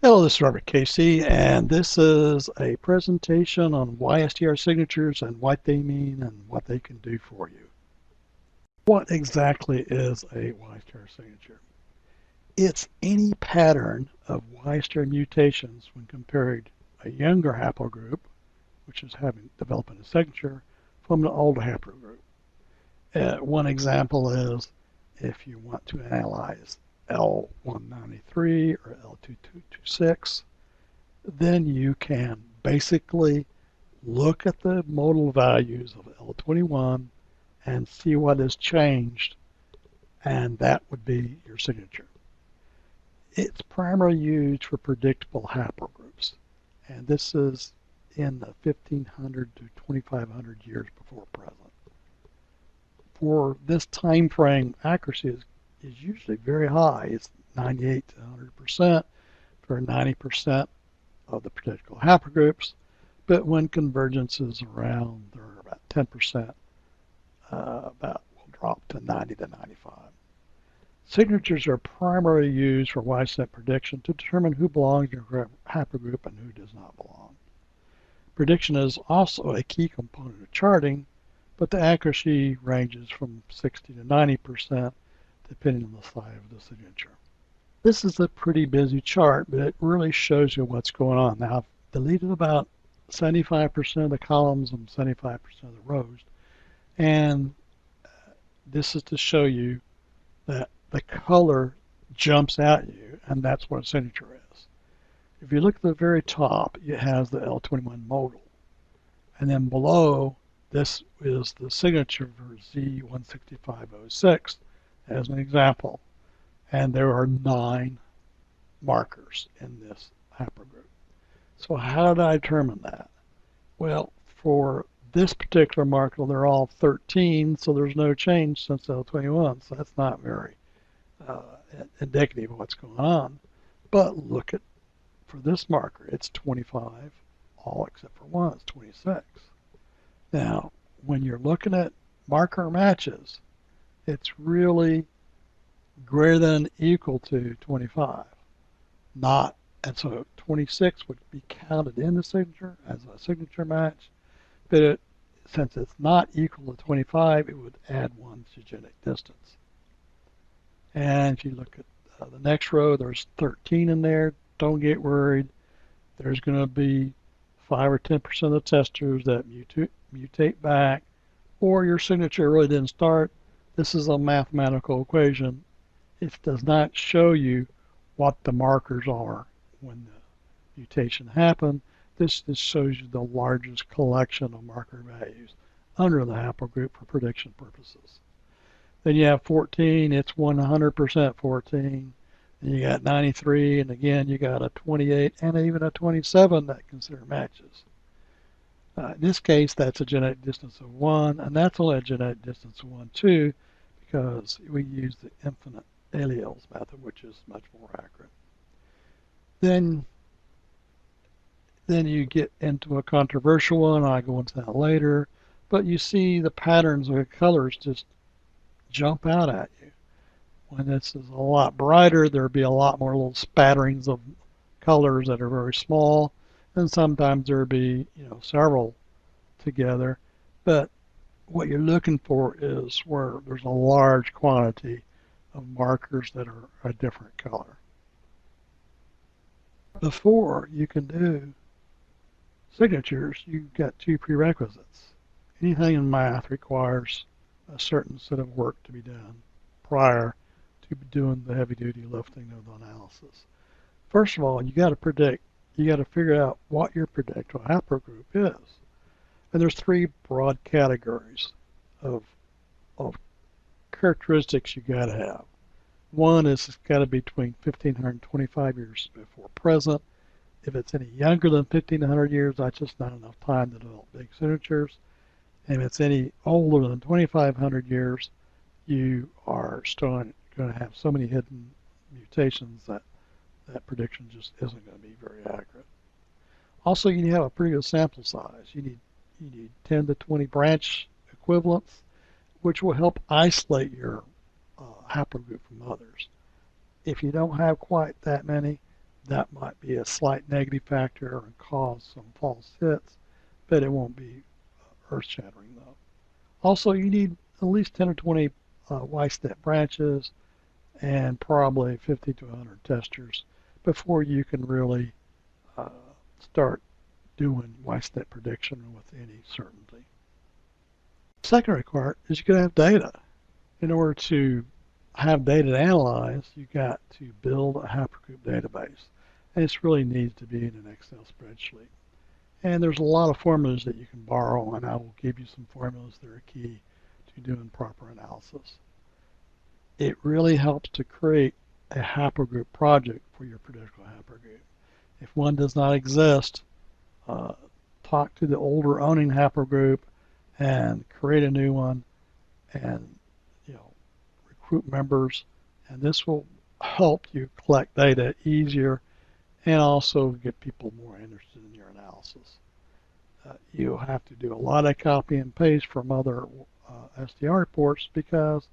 Hello, this is Robert Casey, and this is a presentation on YSTR signatures and what they mean and what they can do for you. What exactly is a YSTR signature? It's any pattern of YSTR mutations when compared a younger haplogroup, which is developing a signature, from an older haplogroup. One example is if you want to analyze L193 or L2226, then you can basically look at the modal values of L21 and see what has changed, and that would be your signature. It's primarily used for predictable haplogroups, and this is in the 1500 to 2500 years before present. For this time frame, accuracy is usually very high. It's 98 to 100% for 90% of the predictable haplogroups, but when convergence is around, they're about 10%, about will drop to 90 to 95. Signatures are primarily used for Y-set prediction to determine who belongs in your haplogroup and who does not belong. Prediction is also a key component of charting, but the accuracy ranges from 60 to 90% depending on the size of the signature. This is a pretty busy chart, but it really shows you what's going on. Now, I've deleted about 75% of the columns and 75% of the rows, and this is to show you that the color jumps at you, and that's what a signature is. If you look at the very top, it has the L21 modal, and then below, this is the signature for Z16506 as an example. And there are 9 markers in this haplogroup. So how did I determine that? Well, for this particular marker, they're all 13, so there's no change since L21, so that's not very indicative of what's going on. But look at, for this marker, it's 25, all except for one, it's 26. Now, when you're looking at marker matches, it's really greater than or equal to 25. And so 26 would be counted in the signature as a signature match, but since it's not equal to 25, it would add 1 to genetic distance. And if you look at the next row, there's 13 in there. Don't get worried. There's going to be 5 or 10% of the testers that mutate back, or your signature really didn't start. This is a mathematical equation. It does not show you what the markers are when the mutation happened. This just shows you the largest collection of marker values under the haplogroup for prediction purposes. Then you have 14, it's 100% 14. Then you got 93, and again you got a 28 and even a 27 that consider matches. In this case, that's a genetic distance of 1, and that's only a genetic distance of 1, too, because we use the infinite alleles method, which is much more accurate. Then you get into a controversial one. I go into that later, but you see the patterns of the colors just jump out at you. When this is a lot brighter, there'll be a lot more little spatterings of colors that are very small, and sometimes there'll be several together. But what you're looking for is where there's a large quantity of markers that are a different color. Before you can do signatures, you've got 2 prerequisites. Anything in math requires a certain set of work to be done prior to doing the heavy-duty lifting of the analysis. First of all, you got to predict. You got to figure out what your predictable haplogroup is. And there's 3 broad categories of characteristics you got to have. One is it's got to be between 1500 and 25 years before present. If it's any younger than 1500 years, that's just not enough time to develop big signatures. And if it's any older than 2500 years, you are still going to have so many hidden mutations that that prediction just isn't going to be very accurate. Also, you need to have a pretty good sample size. You need 10 to 20 branch equivalents, which will help isolate your haplogroup from others. If you don't have quite that many, that might be a slight negative factor and cause some false hits, but it won't be earth-shattering though. Also, you need at least 10 or 20 Y-step branches and probably 50 to 100 testers before you can really uh, start doing Y-step prediction with any certainty. Second part is you're going to have data. In order to have data to analyze, you got to build a haplogroup database. And this really needs to be in an Excel spreadsheet. And there's a lot of formulas that you can borrow, and I will give you some formulas that are key to doing proper analysis. It really helps to create a haplogroup project for your predictable haplogroup. If one does not exist, talk to the older owning haplogroup and create a new one, and recruit members, and this will help you collect data easier and also get people more interested in your analysis. You'll have to do a lot of copy and paste from other STR reports because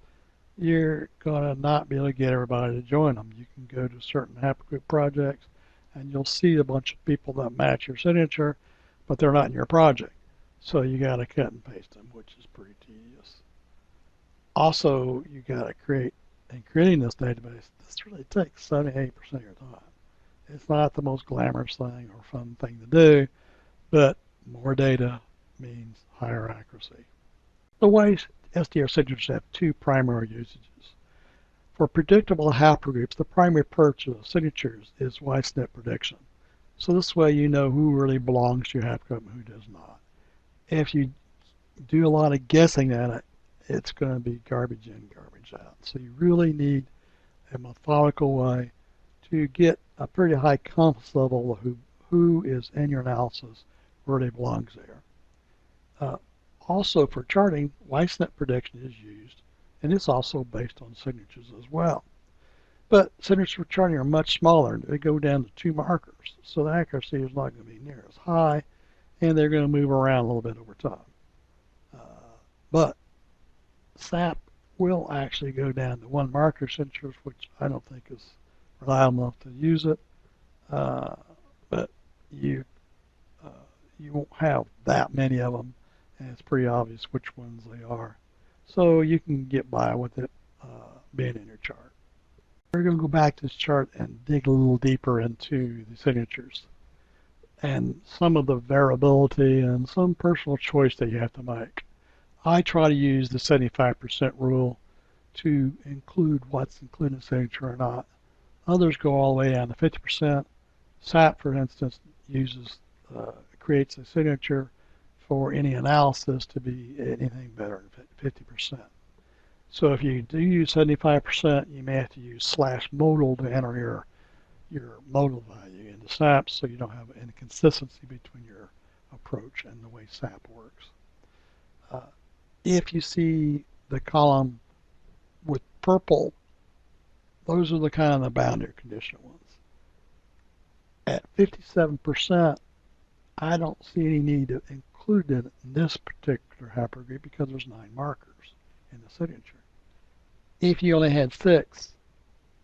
you're going to not be able to get everybody to join them. You can go to certain haplogroup projects and you'll see a bunch of people that match your signature, but they're not in your project. So you got to cut and paste them, which is pretty tedious. Also, you got to creating this database, this really takes 78% of your time. It's not the most glamorous thing or fun thing to do, but more data means higher accuracy. The YSTR signatures have two primary usages. For predictable haplogroups, the primary purpose of signatures is Y-step prediction. So this way you know who really belongs to your haplogroup and who does not. If you do a lot of guessing at it, it's going to be garbage in, garbage out. So you really need a methodical way to get a pretty high confidence level of who is in your analysis, really belongs there. Also for charting, Y-step prediction is used, and it's also based on signatures as well. But signatures for charting are much smaller. They go down to 2 markers, so the accuracy is not going to be near as high, and they're going to move around a little bit over time. But SAP will actually go down to 1 marker signatures, which I don't think is reliable enough to use it. But you won't have that many of them, and it's pretty obvious which ones they are. So you can get by with it being in your chart. We're going to go back to this chart and dig a little deeper into the signatures and some of the variability and some personal choice that you have to make. I try to use the 75% rule to include what's included in the signature or not. Others go all the way down to 50%. SAP, for instance, creates a signature for any analysis to be anything better than 50%. So if you do use 75%, you may have to use /modal to enter your modal value into SAP so you don't have inconsistency between your approach and the way SAP works. If you see the column with purple, those are the kind of the boundary condition ones. At 57%, I don't see any need to include it in this particular haplogroup because there's 9 markers in the signature. If you only had 6,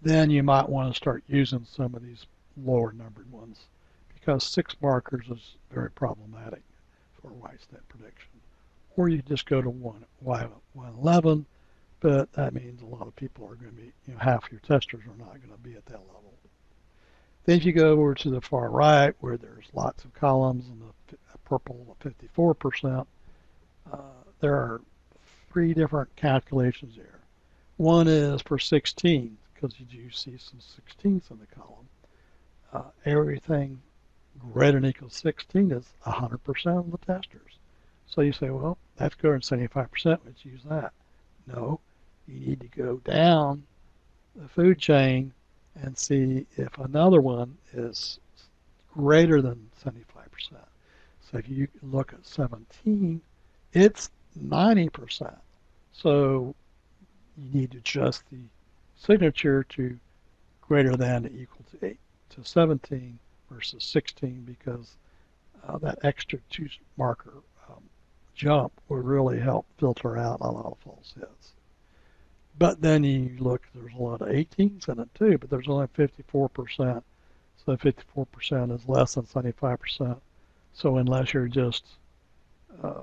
then you might want to start using some of these lower numbered ones because 6 markers is very problematic for Y-step prediction. Or you just go to 111, but that means a lot of people are going to be, half your testers are not going to be at that level. Then if you go over to the far right where there's lots of columns and the purple 54%, there are 3 different calculations there. One is for 16, because you see some 16s in the column. Everything greater than equals 16 is 100% of the testers. So you say, well, that's greater than 75%, let's use that. No, you need to go down the food chain and see if another one is greater than 75%. So if you look at 17, it's 90%. So you need to adjust the signature to greater than or equal to 17 versus 16 because that extra 2 marker jump would really help filter out a lot of false hits. But then you look, there's a lot of 18s in it too, but there's only 54% So 54% is less than 75%. So unless you're just, uh,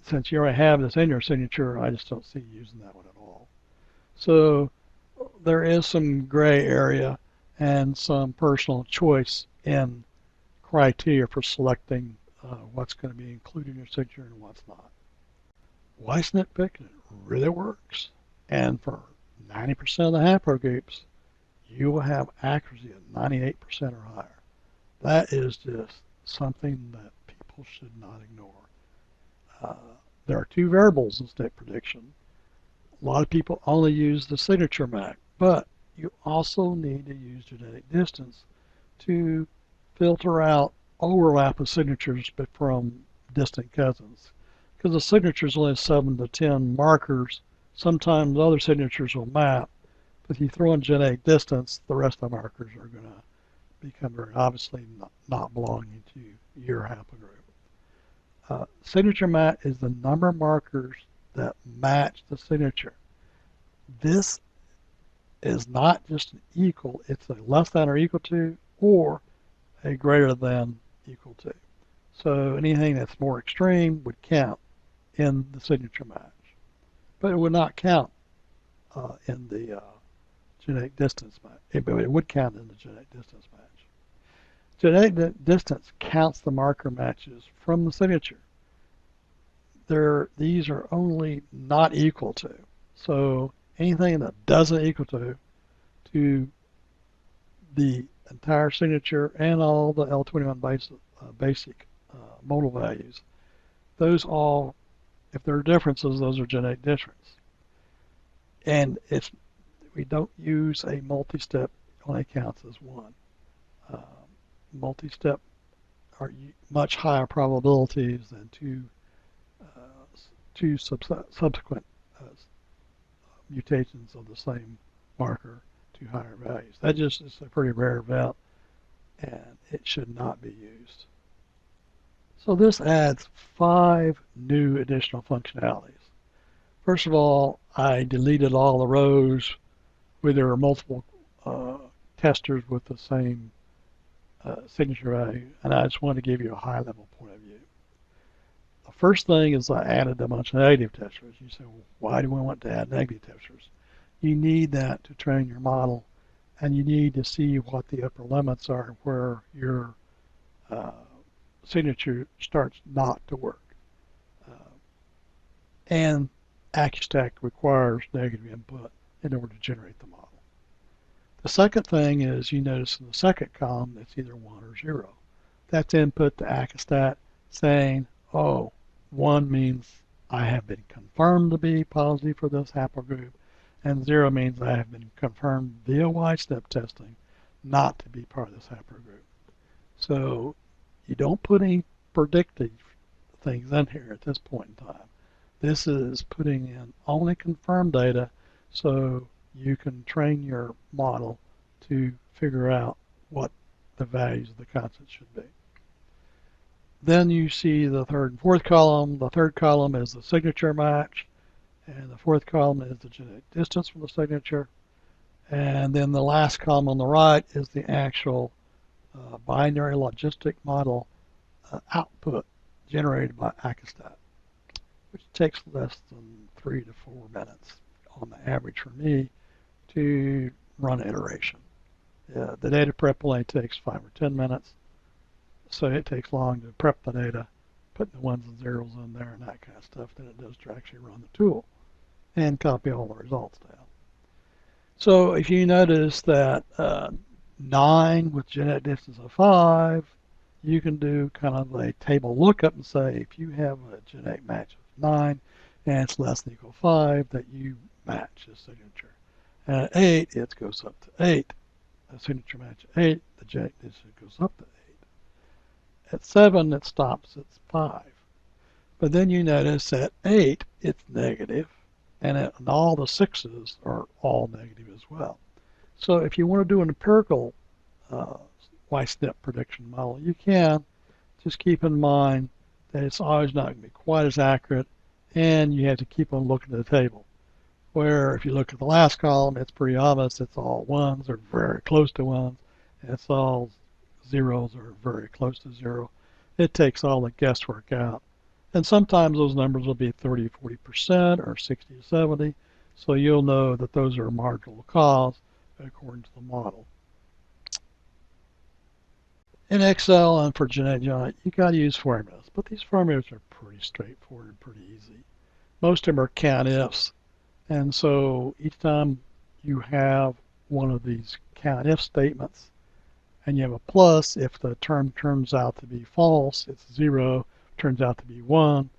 since you already have this in your signature, I just don't see you using that one at all. So there is some gray area and some personal choice in criteria for selecting what's going to be included in your signature and what's not. Why snitpick? It really works. And for 90% of the haplogroups, you will have accuracy at 98% or higher. That is just something that people should not ignore. Uh, there are two variables in state prediction. A lot of people only use the signature MAC, but you also need to use genetic distance to filter out overlap of signatures but from distant cousins. Because the signatures only have 7 to 10 markers. Sometimes other signatures will map, but if you throw in genetic distance, the rest of the markers are going to become very obviously not belonging to your haplogroup. Signature match is the number of markers that match the signature. This is not just an equal, it's a less than or equal to or a greater than equal to. So anything that's more extreme would count in the signature match, but it would not count in the genetic distance match. It would count in the genetic distance match. Genetic distance counts the marker matches from the signature. These are only not equal to. So anything that doesn't equal to the entire signature and all the L21 basic modal values, those all, if there are differences, those are genetic difference. And we don't use a multi-step, only counts as one. Multi-step are much higher probabilities than two subsequent mutations of the same marker to higher values. That just is a pretty rare event, and it should not be used. So this adds 5 new additional functionalities. First of all, I deleted all the rows where there are multiple testers with the same signature value, and I just wanted to give you a high-level point of view. The first thing is I added a bunch of negative testers. You say, well, why do we want to add negative testers? You need that to train your model, and you need to see what the upper limits are where your signature starts not to work. And AccuStack requires negative input in order to generate the model. The second thing is you notice in the second column it's either 1 or 0. That's input to AccuStat saying, oh, 1 means I have been confirmed to be positive for this haplogroup, and 0 means I have been confirmed via YSTR testing not to be part of this haplogroup. So you don't put any predictive things in here at this point in time. This is putting in only confirmed data so you can train your model to figure out what the values of the constant should be. Then you see the third and fourth column. The third column is the signature match, and the fourth column is the genetic distance from the signature. And then the last column on the right is the actual binary logistic model output generated by AccuStat, which takes less than 3 to 4 minutes on the average for me to run an iteration. The data prep only takes 5 or 10 minutes, so it takes long to prep the data, put the ones and zeros in there and that kind of stuff than it does to actually run the tool and copy all the results down. So if you notice that 9 with genetic distance of 5, you can do kind of a table lookup and say if you have a genetic match of 9 and it's less than or equal to 5, that you match the signature. And at 8, it goes up to 8. A signature match at 8, the genetic distance goes up to 8. At 7, it stops at 5. But then you notice at 8, it's negative, and all the 6s are all negative as well. So if you want to do an empirical YSTR prediction model, you can. Just keep in mind that it's always not going to be quite as accurate, and you have to keep on looking at the table. Where if you look at the last column, it's pretty obvious it's all 1s or very close to 1s, It's all zeros or very close to zero. It takes all the guesswork out. And sometimes those numbers will be 30, 40% or 60 to 70. So you'll know that those are marginal costs according to the model. In Excel and for genetic genomics, you got to use formulas, but these formulas are pretty straightforward and pretty easy. Most of them are count-ifs, and so each time you have one of these count-if statements and you have a plus, if the term turns out to be false, it's 0, turns out to be 1,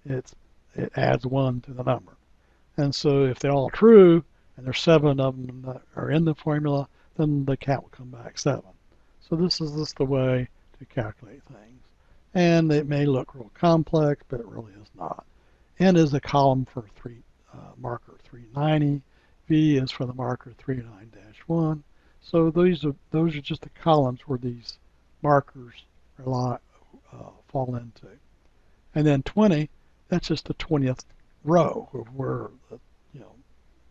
it adds 1 to the number. And so if they're all true, and there's 7 of them that are in the formula, then the count will come back 7. So this is just the way to calculate things. And it may look real complex, but it really is not. N is the column for marker 390. V is for the marker 39-1. So those are just the columns where these markers fall into. And then 20, that's just the 20th row of where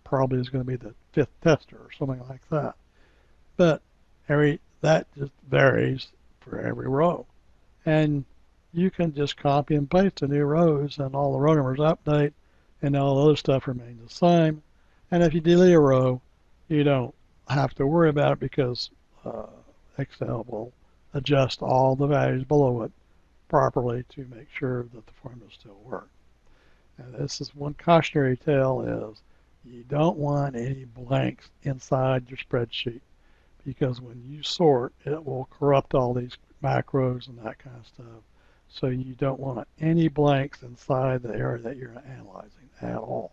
probably is going to be the 5th tester or something like that. But that just varies for every row. And you can just copy and paste the new rows and all the row numbers update and all the other stuff remains the same. And if you delete a row, you don't have to worry about it because Excel will adjust all the values below it properly to make sure that the formulas still work. And this is one cautionary tale is you don't want any blanks inside your spreadsheet because when you sort, it will corrupt all these macros and that kind of stuff. So you don't want any blanks inside the area that you're analyzing at all.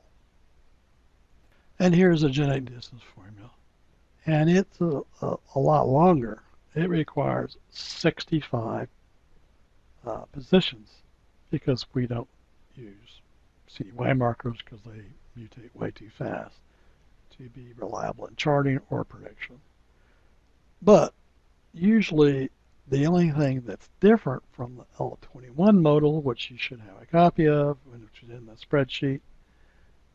And here's a genetic distance formula. And it's a lot longer. It requires 65 positions because we don't use CY markers because they mutate way too fast to be reliable in charting or prediction. But usually the only thing that's different from the L21 modal, which you should have a copy of, which is in the spreadsheet,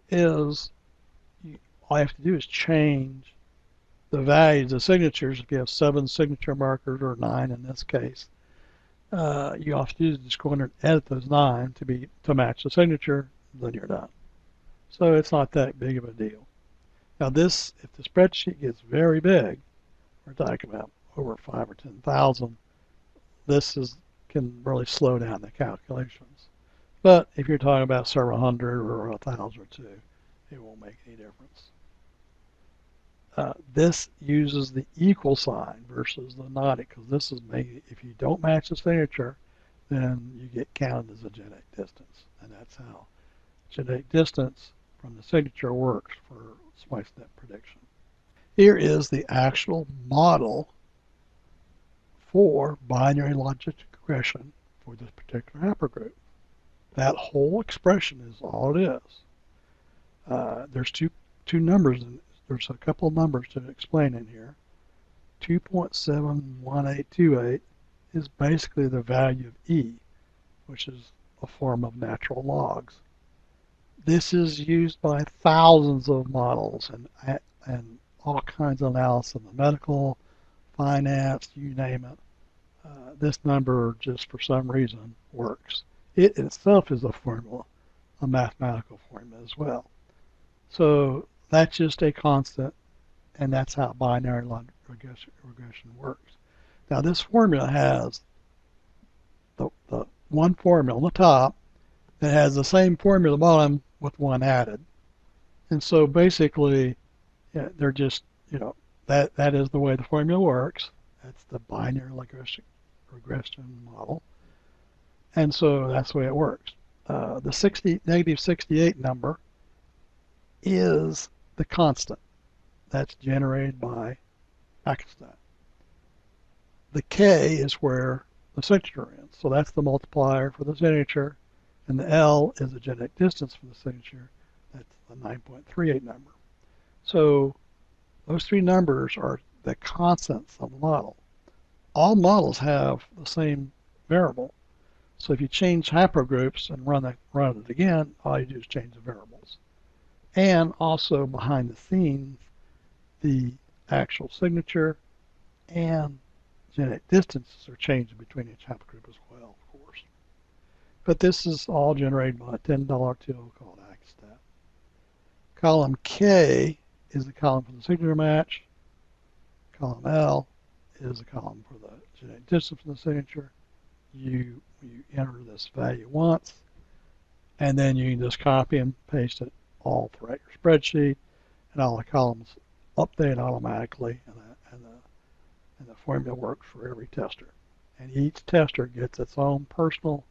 is all you have to do is change the values of signatures. If you have 7 signature markers, or 9 in this case, you have to do is just go in and edit those 9 to match the signature, then you're done. So it's not that big of a deal. Now if the spreadsheet gets very big, we're talking about over 5 or 10,000, this can really slow down the calculations. But if you're talking about several hundred or 1,000 or 2, it won't make any difference. This uses the equal sign versus the not, because this is maybe if you don't match the signature, then you get counted as a genetic distance, and that's how genetic distance from the signature works for SpiceNet prediction. Here is the actual model for binary logic regression for this particular haplogroup. That whole expression is all it is. There's two numbers, and there's a couple of numbers to explain in here. 2.71828 is basically the value of E, which is a form of natural logs. This is used by thousands of models and all kinds of analysis in the medical, finance, you name it. This number just for some reason works. It itself is a formula, a mathematical formula as well. So that's just a constant, and that's how binary logic regression works. Now this formula has the one formula on the top that has the same formula at the bottom with one added. And so basically, they're just, that is the way the formula works. That's the binary regression model. And so that's the way it works. The negative 68 number is the constant that's generated by Pakistan. The K is where the signature ends. So that's the multiplier for the signature. And the L is the genetic distance for the signature. That's the 9.38 number. So those 3 numbers are the constants of the model. All models have the same variable. So if you change haplogroups and run it again, all you do is change the variables. And also behind the scenes, the actual signature and genetic distances are changing between each haplogroup as well, of course. But this is all generated by a $10 tool called AccuStat. Column K is the column for the signature match. Column L is the column for the genetic distance from the signature. You enter this value once, and then you can just copy and paste it all throughout your spreadsheet, and all the columns update automatically, and the formula works for every tester. And each tester gets its own personal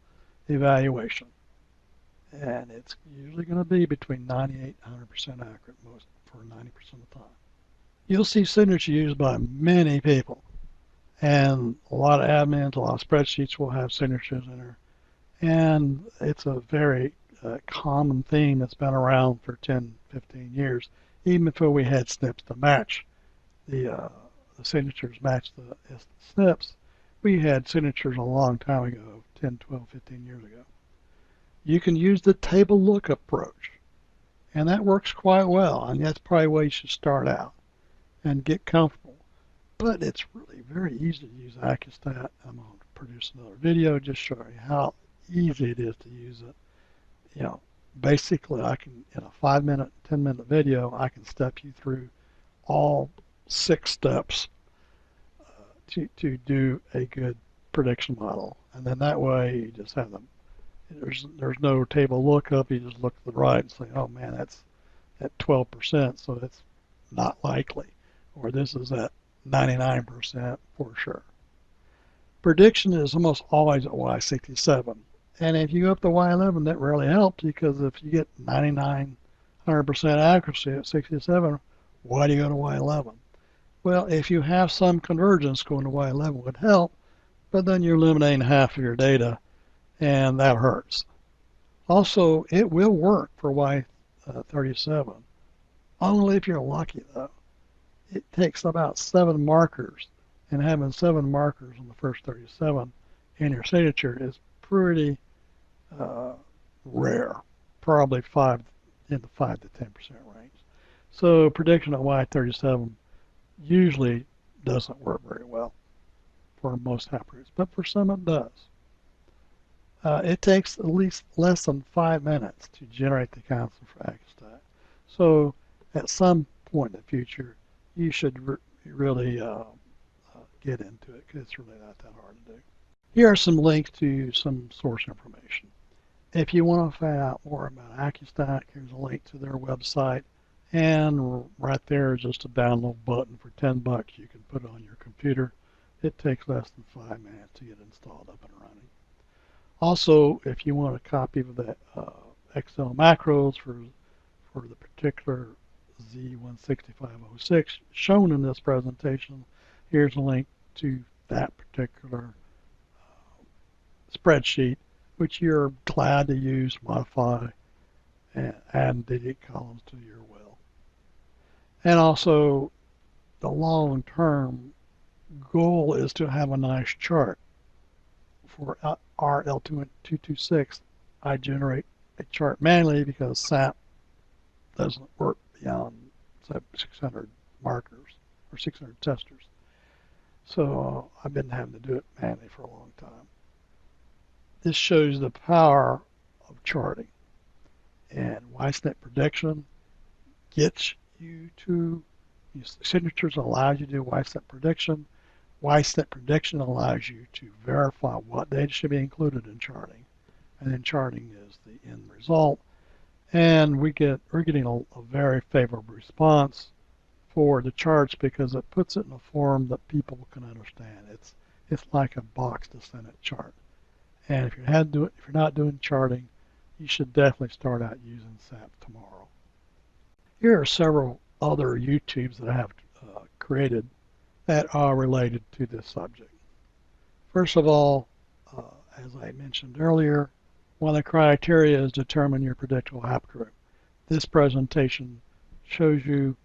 evaluation. And it's usually going to be between 98 and 100% accurate for 90% of the time. You'll see signature used by many people. And a lot of admins, a lot of spreadsheets will have signatures in there. And it's a very common theme that's been around for 10, 15 years, even before we had SNPs to match the signatures match the SNPs. We had signatures a long time ago, 10, 12, 15 years ago. You can use the table lookup approach, and that works quite well, and that's probably where you should start out and get comfortable. But it's really very easy to use AccuStat. I'm going to produce another video just showing you how easy it is to use it. You know, basically I can, in a 5-minute, 10-minute video, I can step you through all 6 steps to do a good prediction model. And then that way you just have them, there's no table lookup, you just look to the right and say, oh man, that's at 12%, so that's not likely. Or this is at 99% for sure. Prediction is almost always at Y67. And if you go up to Y11, that rarely helps, because if you get 99, 100% accuracy at 67, why do you go to Y11? Well, if you have some convergence, going to Y11 would help, but then you're eliminating half of your data, and that hurts. Also, it will work for Y37, only if you're lucky, though. It takes about 7 markers, and having 7 markers on the first 37 in your signature is pretty rare, probably in the 5 to 10% range. So prediction at Y37 usually doesn't work very well for most haplogroups, but for some it does. It takes at least less than 5 minutes to generate the constant for AccuStat. So at some point in the future, you should really get into it, because it's really not that hard to do. Here are some links to some source information. If you want to find out more about AccuStat, here's a link to their website, and right there is just a download button for $10. You can put it on your computer. It takes less than 5 minutes to get installed up and running. Also, if you want a copy of the Excel macros for the particular Z16506 shown in this presentation, here's a link to that particular spreadsheet, which you're glad to use, modify, and add delete columns to your will. And also, the long-term goal is to have a nice chart. For RL226, I generate a chart manually because SAP doesn't work beyond 600 markers or 600 testers. So I've been having to do it manually for a long time. This shows the power of charting. And YSNP prediction gets you to, signatures allows you to do YSNP prediction. YSNP prediction allows you to verify what data should be included in charting. And then charting is the end result. And we're getting a very favorable response for the charts, because it puts it in a form that people can understand. It's like a box to Senate chart. And if you're not doing charting, you should definitely start out using SAP tomorrow. Here are several other YouTubes that I have created that are related to this subject. First of all, as I mentioned earlier, one of the criteria is determine your predictable haplogroup. This presentation shows you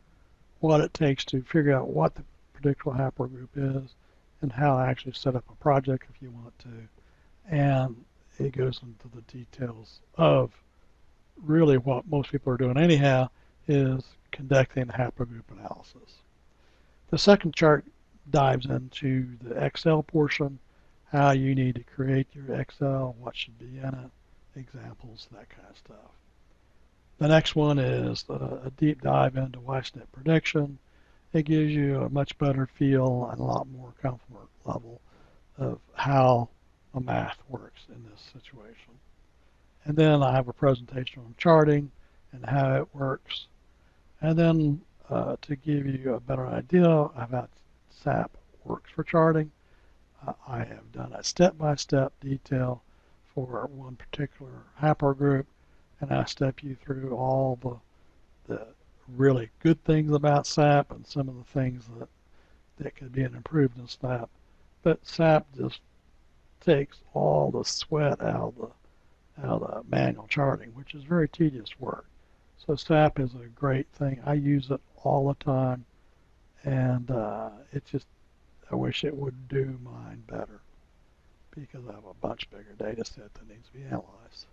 what it takes to figure out what the predictable haplogroup is and how to actually set up a project if you want to. And it goes into the details of really what most people are doing anyhow, is conducting haplogroup analysis. The second chart dives into the Excel portion, how you need to create your Excel, what should be in it, examples, that kind of stuff. The next one is a deep dive into YSTR prediction. It gives you a much better feel and a lot more comfort level of how a math works in this situation. And then I have a presentation on charting and how it works. And then to give you a better idea of how SAP works for charting, I have done a step-by-step detail for one particular haplogroup, and I step you through all the really good things about SAP and some of the things that could be improved in SAP. But SAP just takes all the sweat out of the manual charting, which is very tedious work. So SAP is a great thing. I use it all the time, and I wish it would do mine better because I have a much bigger data set that needs to be analyzed.